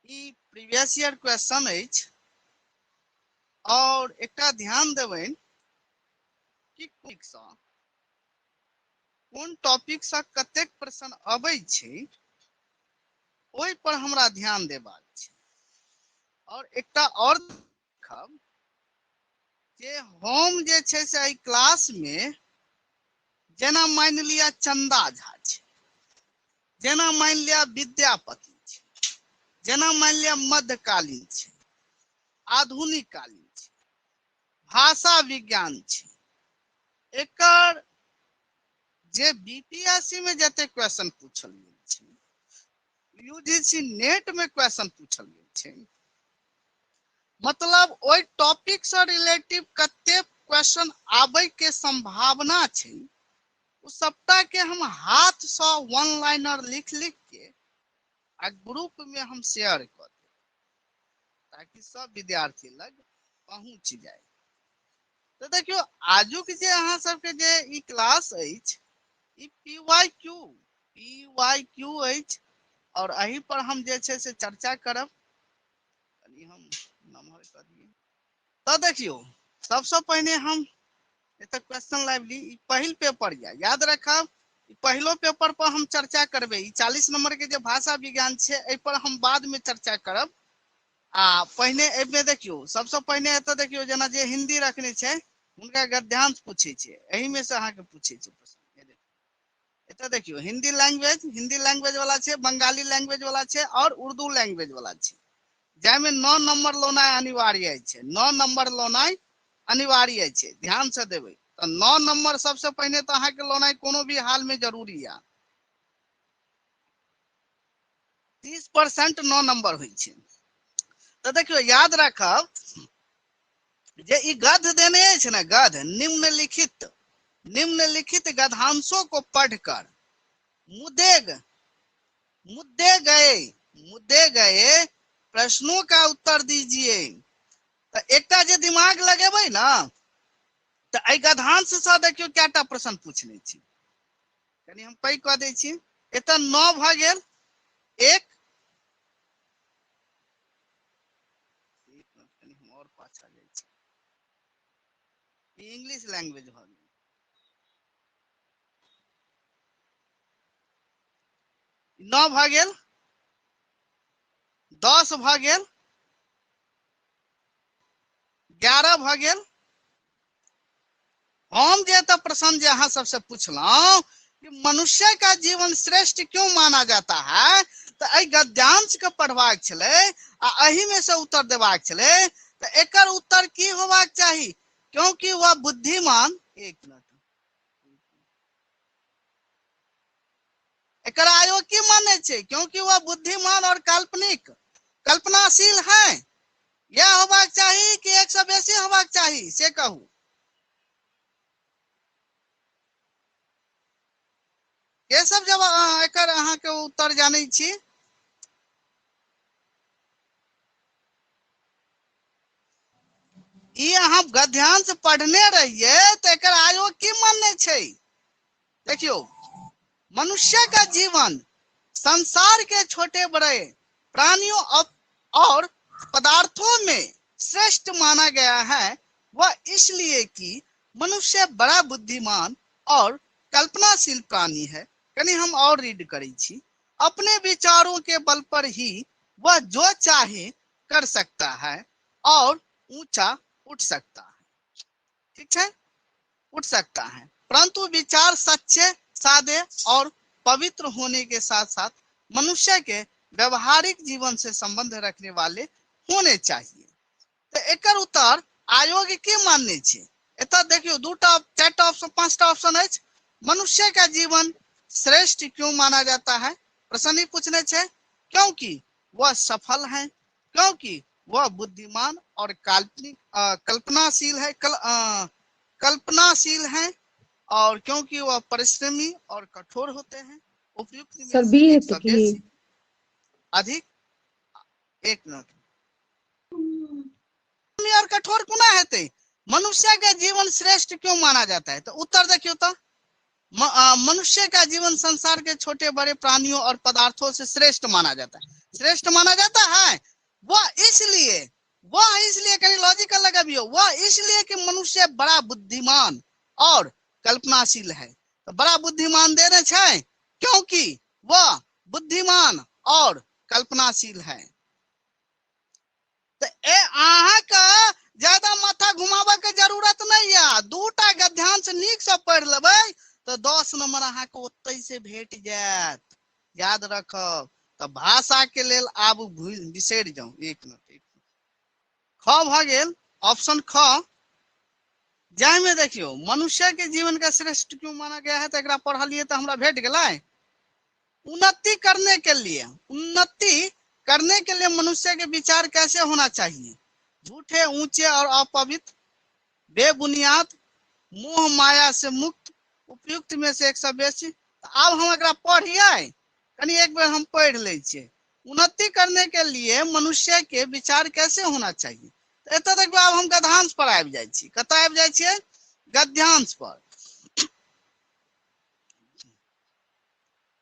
ई previous year question अछि और एकटा ध्यान देबनि कि कोन टॉपिक से कतेक प्रश्न अबै छै ओहि पर हमरा ध्यान देबाक छै। और एकटा और देखब जे हम जे छै से एहि क्लास में जेना मान लिया चंदा झा छै, जेना मान लिया विद्यापति छै, जेना मान लिया मध्यकालीन छै, आधुनिक कालीन छै, भाषा विज्ञान छै, एकर जे बीपीएससी में जते क्वेश्चन पूछल गेल छै, यूजीसी नेट में क्वेश्चन पूछल गेल छै, मतलब ओइ टॉपिक से रिलेटिव कते क्वेश्चन आबै के संभावना छै, उ सबटा के हम हाथ से वन लाइनर लिख लिख के आ ग्रुप में हम शेयर कर देब ताकि सब विद्यार्थी लग पहुंच जाए। तो देखियो आजुक जे अहाँ सबके जे ई क्लास अछि ई पीवाई क्यू अछि और एही पर हम जे छै से चर्चा करब। कनी हम नमहर कर दिए तो देखियो सबसे पहले हम एत क्वेश्चन लाइब्रेरी ई पहिल पेपर याद रखब। पहलो पेपर पर हम चर्चा करबे, 40 नंबर के जो भाषा विज्ञान छै एहि पर हम बाद में चर्चा करब। आ पहिने एमे देखियो सबसे पहले एत देखियो जेना जे हिंदी रखने छै उनका गद्यांश पूछे छै, एही में से अहाँ के पूछे छै प्रश्न। एत देखियो हिंदी लैंग्वेज वाला छै, बंगाली लैंग्वेज वाला छै और उर्दू लैंग्वेज वाला छै, जामे 9 नंबर लोनाइ अनिवार्य छै, 9 नंबर लोनाइ अनिवार्य छै, ध्यान से देबै। तो 9 नंबर सबसे पहले तो अहाँ के लोनाइ कोनो भी हाल में जरूरी है। 30% 9 नंबर होइ छै। तो देखियो याद रखब जे ई गद्य देने अछि ने, गद्य निम्नलिखित गद्यांशों को पढ़कर मुद्दे गए प्रश्नों का उत्तर दीजिए। तो एकटा जे दिमाग लगेबै ना तो एहि गद्यांश से देखियो कैटा प्रश्न पूछने छी, कनी हम पैघ कऽ दै छी। एत 9 भ गेल, एक हम और पाछा जाइ छी, इंग्लिश लैंग्वेज भ गेल, 9 भ गेल, 10 भ गेल, 11 भ गेल। हम जे तो प्रश्न जे अहाँ सबसे पूछलहुं कि मनुष्य का जीवन श्रेष्ठ क्यों माना जाता है, तो एहि गद्यांश के पढ़बाक छलै आ एही में से उत्तर देबाक छलै। तो एकर उत्तर की होबाक चाही, क्योंकि वह बुद्धिमान, एक मिनट एकर आयोग की माने छै, क्योंकि वह बुद्धिमान और काल्पनिक कल्पनाशील है, यह होबाक चाही कि एक से बेसी होबाक चाही से कहू। ये सब जब एकर अहाँ के उत्तर जानै छी। ई अहाँ गद्यांश पढ़ने रहिए तो एकर आयोग की मानने छै। देखियो मनुष्य का जीवन संसार के छोटे बड़े प्राणियों और पदार्थों में श्रेष्ठ माना गया है, वह इसलिए कि मनुष्य बड़ा बुद्धिमान और कल्पनाशील प्राणी है। कनी हम और रीड करी छी। अपने विचारों के बल पर ही वह जो चाहे कर सकता है और ऊंचा उठ सकता है, ठीक है, उठ सकता है, परंतु विचार सच्चे, सादे और पवित्र होने के साथ साथ मनुष्य के व्यवहारिक जीवन से संबंध रखने वाले होने चाहिए। तो एकर उत्तर आयोग के मानने छै। एत देखियो 2टा 4टा ऑप्शन 5टा ऑप्शन है। मनुष्य का जीवन श्रेष्ठ क्यों माना जाता है, प्रश्न ही पूछने छै, क्योंकि वह सफल है, क्योंकि वह बुद्धिमान और काल्पनिक कल्पनाशील है, कल्पनाशील हैं, और क्योंकि वह परिश्रमी और कठोर होते हैं। उपयुक्त में सर से बी एक हेतु सौ की बेसी अधिक, एक मिनट, और कठोर कुना हेते, मनुष्य के जीवन श्रेष्ठ क्यों माना जाता है। तो उत्तर देखियो तो मनुष्य का जीवन संसार के छोटे बड़े प्राणियों और पदार्थों से श्रेष्ठ माना जाता है। श्रेष्ठ माना जाता है वह इसलिए कहीं लॉजिकल लगा भी हो, वह इसलिए कि मनुष्य बड़ा बुद्धिमान और कल्पनाशील है। तो बड़ा बुद्धिमान दे रहे हैं क्योंकि वह बुद्धिमान और कल्पनाशील है। तो अहाँ का ज्यादा माथा घुमावे के जरूरत नहीं है। दूटा गद्यांश नीक से पढ़ लेबै तो 10 नंबर अहाँ के ओतै से भेट जायत। याद रखब। तो भाषा के लेल आब बिसरि जाऊ। एक मिनट ख भ गेल ऑप्शन ख, जाहिमे देखियो मनुष्य के जीवन का श्रेष्ठ क्यों माना गया है, तो एकरा पढ़लिए तो हमरा भेट गेलै। उन्नति करने के लिए मनुष्य के विचार कैसे होना चाहिए? झूठे, ऊंचे और अपवित्र, बेबुनियाद, मोह माया से मुक्त, उपयुक्त में से एक सब बेसी। अब हम एकरा पढ़िए, कनी एक बार हम पढ़ ले छिए। उन्नति करने के लिए मनुष्य के विचार कैसे होना चाहिए। तो एतऽ तक अब हम गद्यांश पर आबि जाइ छी। कतऽ आबि जाइ छिए? गद्यांश पर।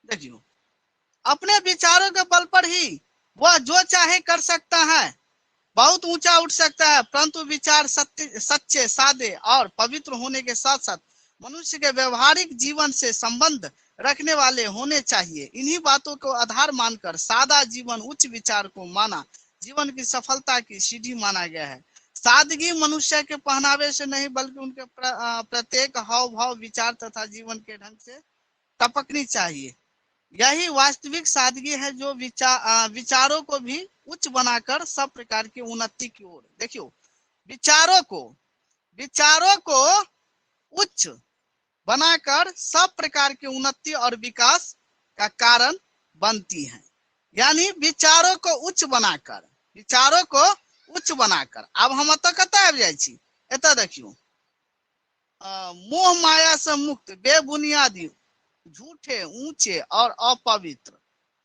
देखियो, अपने विचारों के बल पर ही वह जो चाहे कर सकता है, बहुत ऊंचा उठ सकता है, परंतु विचार सच्चे, सादे और पवित्र होने के साथ साथ मनुष्य के व्यवहारिक जीवन से संबंध रखने वाले होने चाहिए। इन्हीं बातों को आधार मानकर सादा जीवन उच्च विचार को माना जीवन की सफलता की सीढ़ी माना गया है। सादगी मनुष्य के पहनावे से नहीं बल्कि उनके प्रत्येक हाव भाव, विचार तथा जीवन के ढंग से टपकनी चाहिए। यही वास्तविक सादगी है जो विचारों को भी उच्च बनाकर सब प्रकार की उन्नति की ओर, देखियो, विचारों को उच्च बनाकर सब प्रकार की उन्नति और विकास का कारण बनती है। यानी विचारों को उच्च बनाकर अब हम एतऽ कतऽ आबि जाइ छी। एतऽ देखियो, मोह माया से मुक्त, बेबुनियादी, झूठे, ऊंचे और अपवित्र।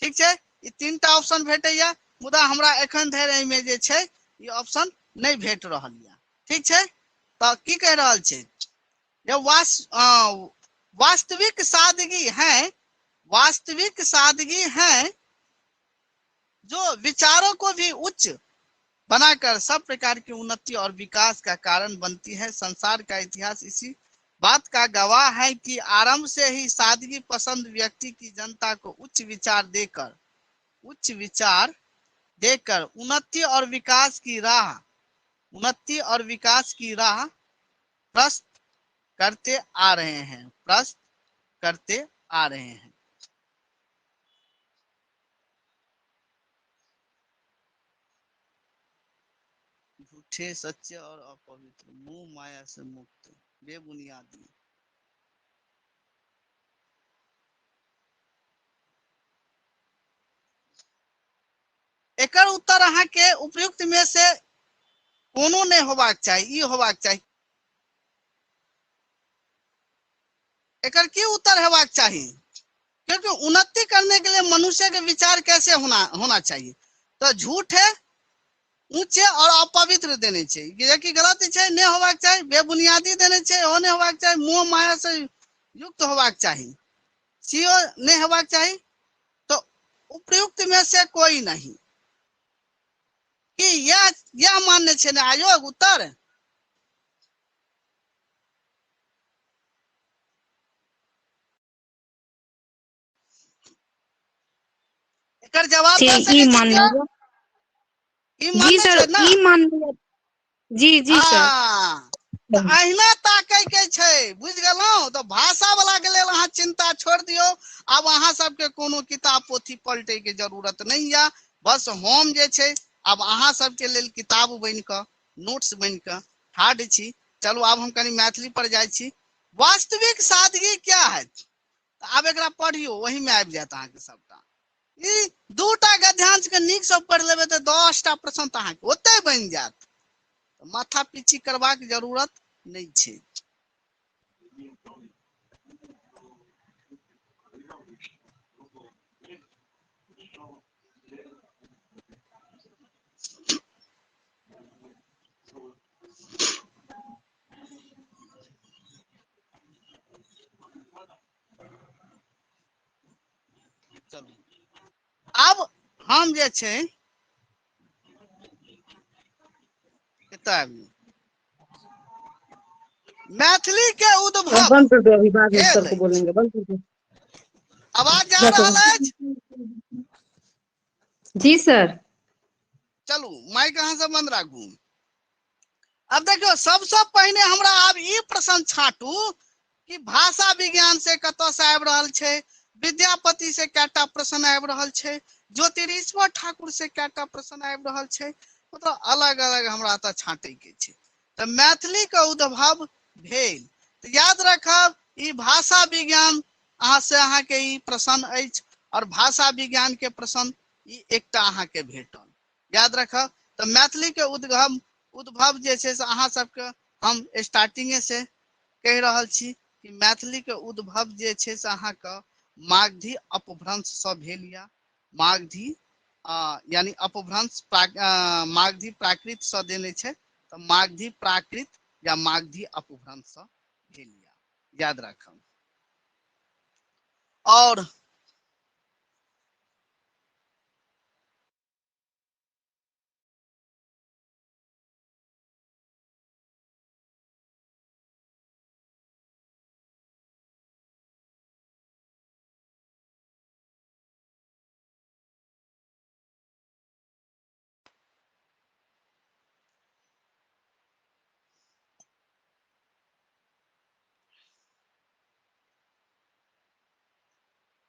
ठीक है, ई तीनटा ऑप्शन भेटैया, मुदा हमरा एखन धरि एहिमे जे छै ई ऑप्शन नहीं भेट रहल है। ठीक है, तो की कह रहल छै, वास्तविक सादगी है जो विचारों को भी उच्च बनाकर सब प्रकार की उन्नति और विकास का कारण बनती है। संसार का इतिहास इसी बात का गवाह है कि आरंभ से ही सादगी पसंद व्यक्ति की जनता को उच्च विचार देकर उन्नति और विकास की राह प्रशस्त करते आ रहे हैं। झूठे, सच्चे और अपवित्र, मोह माया से मुक्त, बेबुनियादी। एकर उत्तर अहाँ के उपयुक्त में से कोनो नहीं होबाक चाहिए, ई होबाक चाहिए। एकर की उत्तर हेबाक चाहिए? क्योंकि उन्नति करने के लिए मनुष्य के विचार कैसे होना चाहिए, तो झूठे, ऊंचे और अपवित्र देने चाहिए, कि गलत है नहीं होबाक चाहिए। बेबुनियादी देने चाहिए, हो नहीं होबाक चाहिए। मोह माया से युक्त होबाक चाहिए, सीओ नहीं होबाक चाहिए। तो उपयुक्त में से कोई नहीं, कि यह मान्य है ना आयोग उत्तर। एकर जवाब दे सके छी क्या? जी सर, ई मान लिया। जी जी सर। तो अहिना ताकै के छै, बुझ गेलौं। तो भाषा वाला के लेल अहाँ चिंता छोड़ दियो। अब अहाँ सबके कोनो किताब पोथी पलटे के जरूरत नहीं है। बस हम जे छै अब अहाँ सबके लेल किताब बन के, नोट्स बन के ठाढ़ छी। चलू अब हम कनी मैथिली पर जाइ छी। वास्तविक सादगी क्या है, आब एकरा पढ़ियो, वही में आबि जायत अहाँ के सबटा। ई दूटा गद्यांश के नीक से पढ़ लेबै तो 10टा प्रश्न तो अहाँ के ओतै बन जायत। माथा पीची करबाक जरूरत नहीं छै। चलू आब हम जे छै मैथिली के उद्भव बंद कर दो, अभी बाद में भेल सर को बोलेंगे, बंद कर दो। आवाज जा रहल अछि? जी सर। चलू माइक अहाँ से बंद राखू। अब देखियो सबसे पहले हमरा आब ई प्रश्न छाटू कि भाषा विज्ञान से कतौ से आबि रहल छै, विद्यापति से कएटा प्रश्न आबि रहल छै, ज्योतिरीश्वर ठाकुर से कएटा प्रश्न आबि रहल छै, मतलब अलग अलग हमरा त छांटे के छै। तो मैथिली के उद्भव भेल तो याद रखब ई भाषा विज्ञान अहाँ से अहाँ के ई प्रश्न अछि और भाषा विज्ञान के प्रश्न ई एकटा अहाँ के भेटल, याद रखब। तो मैथिली के उद्भव जे छै से अहाँ सबके हम स्टार्टिंगे से कहि रहल छी कि मैथिली के उद्भव जे छै से अहाँ के मागधी अपभ्रंश से भेल या मागधी यानी अपभ्रंश मागधी प्राकृत से देने छै तो मागधी प्राकृत या मागधी अपभ्रंश से भेल या, याद रखब। और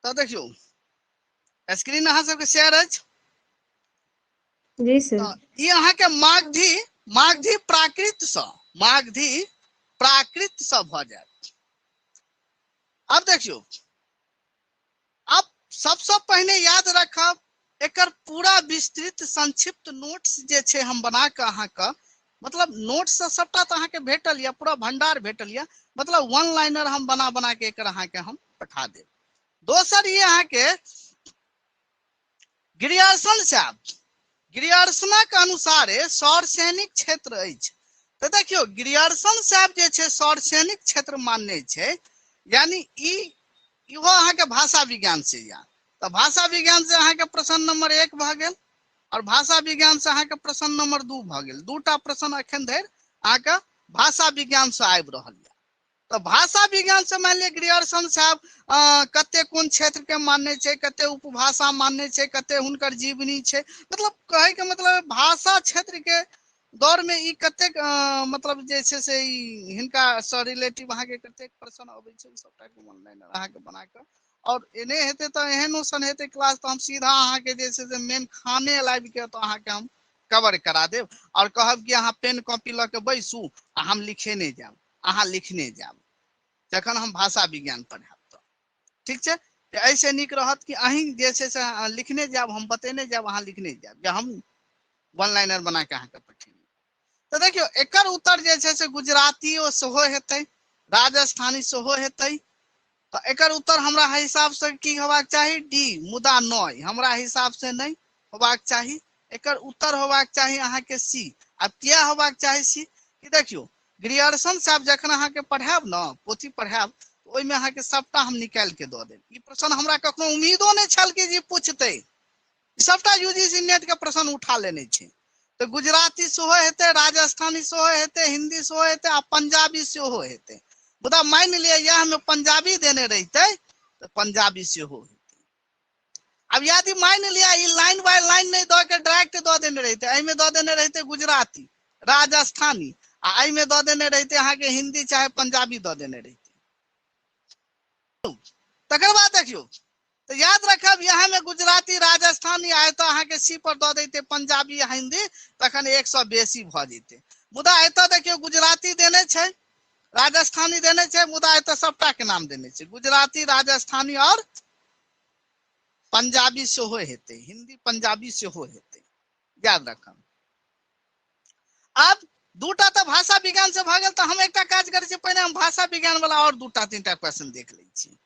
तो देखियो स्क्रीन अहाँ सबके शेयर अछि? जी सर। ई अहाँ के मागधी प्राकृत से भ जायत। अब देखियो अब सबसे पहले याद रखब एकर पूरा विस्तृत संक्षिप्त नोट्स जे छै हम बना के अहाँ के, मतलब नोट्स से सबटा तो अहाँ के भेटल या, पूरा भंडार भेटल या, मतलब वन लाइनर हम बना के एकर अहाँ के हम पठा देब। दोसर ये अहाँ के गिरियार्सनक अनुसारे सौरसैनिक क्षेत्र अछि। तो देखियो गिरियार्सन साहब जे छै सौरसैनिक क्षेत्र मानने छै, यानी इहो अहाँ के भाषा विज्ञान से या। तो भाषा विज्ञान से अहाँ के प्रश्न नंबर 1 भ गेल और भाषा विज्ञान से अहाँ के प्रश्न नंबर 2 भ गेल। दूटा प्रश्न एखन धरि अहाँ के भाषा विज्ञान से आबि रहल या। तो भाषा विज्ञान से मान लिया गिरियार्सन साहब कते कोन क्षेत्र के मानने छै, कते उपभाषा मानने छै, कते हुनकर जीवनी छै, मतलब कहे के मतलब भाषा क्षेत्र के दौर में ई कते मतलब जे छै से हिनका से रिलेटिव अहाँ के कते प्रश्न अबै छै, सबटा के ऑनलाइन अहाँ के बना के और एने हेते तो एहनो सन हेते क्लास तो हम सीधा अहाँ के जे छै से मेन खाने लाइव के तो अहाँ के हम कवर करा देब और कहब कि अहाँ पेन कॉपी ल के बैसू आ हम लिखेने जाब, अहाँ लिखने जाब जखन हम भाषा विज्ञान पढ़ाब तो, ठीक छै। ऐसे नीक रहत कि अहीं जे छै से लिखने जाब, हम बतेने जाब, अहाँ लिखने जाब, या हम वन लाइनर बना के अहाँ के पठेने। तो देखियो एकर उत्तर जे छै से गुजरातियो सेहो हेतै, राजस्थानी सेहो हेतै। तो एकर उत्तर हमरा हिसाब से की होबाक चाही? डी, मुदा नय हमरा हिसाब से नहीं होबाक चाही। एकर उत्तर होबाक चाही अहाँ के सी। अब किया होबाक चाही सी? कि देखियो गिरियार्सन साहब जखन अहाँ के पढ़ाब न, पोथी पढ़ाब, ओहि में अहाँ के सबटा हम निकाल के दऽ देब। ई प्रश्न हमरा कखनो उम्मीदो नहीं छल कि जी पूछते, सबटा यूजीसी नेट के प्रश्न उठा लेने छै। तो गुजराती सेहो हेतै, राजस्थानी सेहो हेतै, हिंदी सेहो हेतै आ पंजाबी सेहो हेतै। मुदा मान लिया यह में पंजाबी देने रहते तो पंजाबी सेहो हेतै। अब यदि मान लिया ई लाइन बाय लाइन नहीं दऽ के डायरेक्ट दऽ देने रहते, एहि में दऽ देने रहते गुजराती, राजस्थानी आ एहि में दऽ देने रहते अहाँ के हिंदी चाहे पंजाबी दऽ देने रहते। तकर बाद देखियो तो याद रखब यहाँ में गुजराती, राजस्थानी आए तो अहाँ के सी पर दऽ देते पंजाबी या हिंदी, तखन 100 बेसी भ जेते। मुदा एतऽ देखियो गुजराती देने छै, राजस्थानी देने छै, मुदा एतऽ सबटा के नाम देने छै, गुजराती, राजस्थानी और पंजाबी सेहो हेतै, हिंदी पंजाबी सेहो हेतै, याद रखब। अब दूटा तो भाषा विज्ञान से भ गेल, तो हम एकटा काज करै छी, पहले हम भाषा विज्ञान वाला और दूटा तीनटा क्वेश्चन देख लै छी।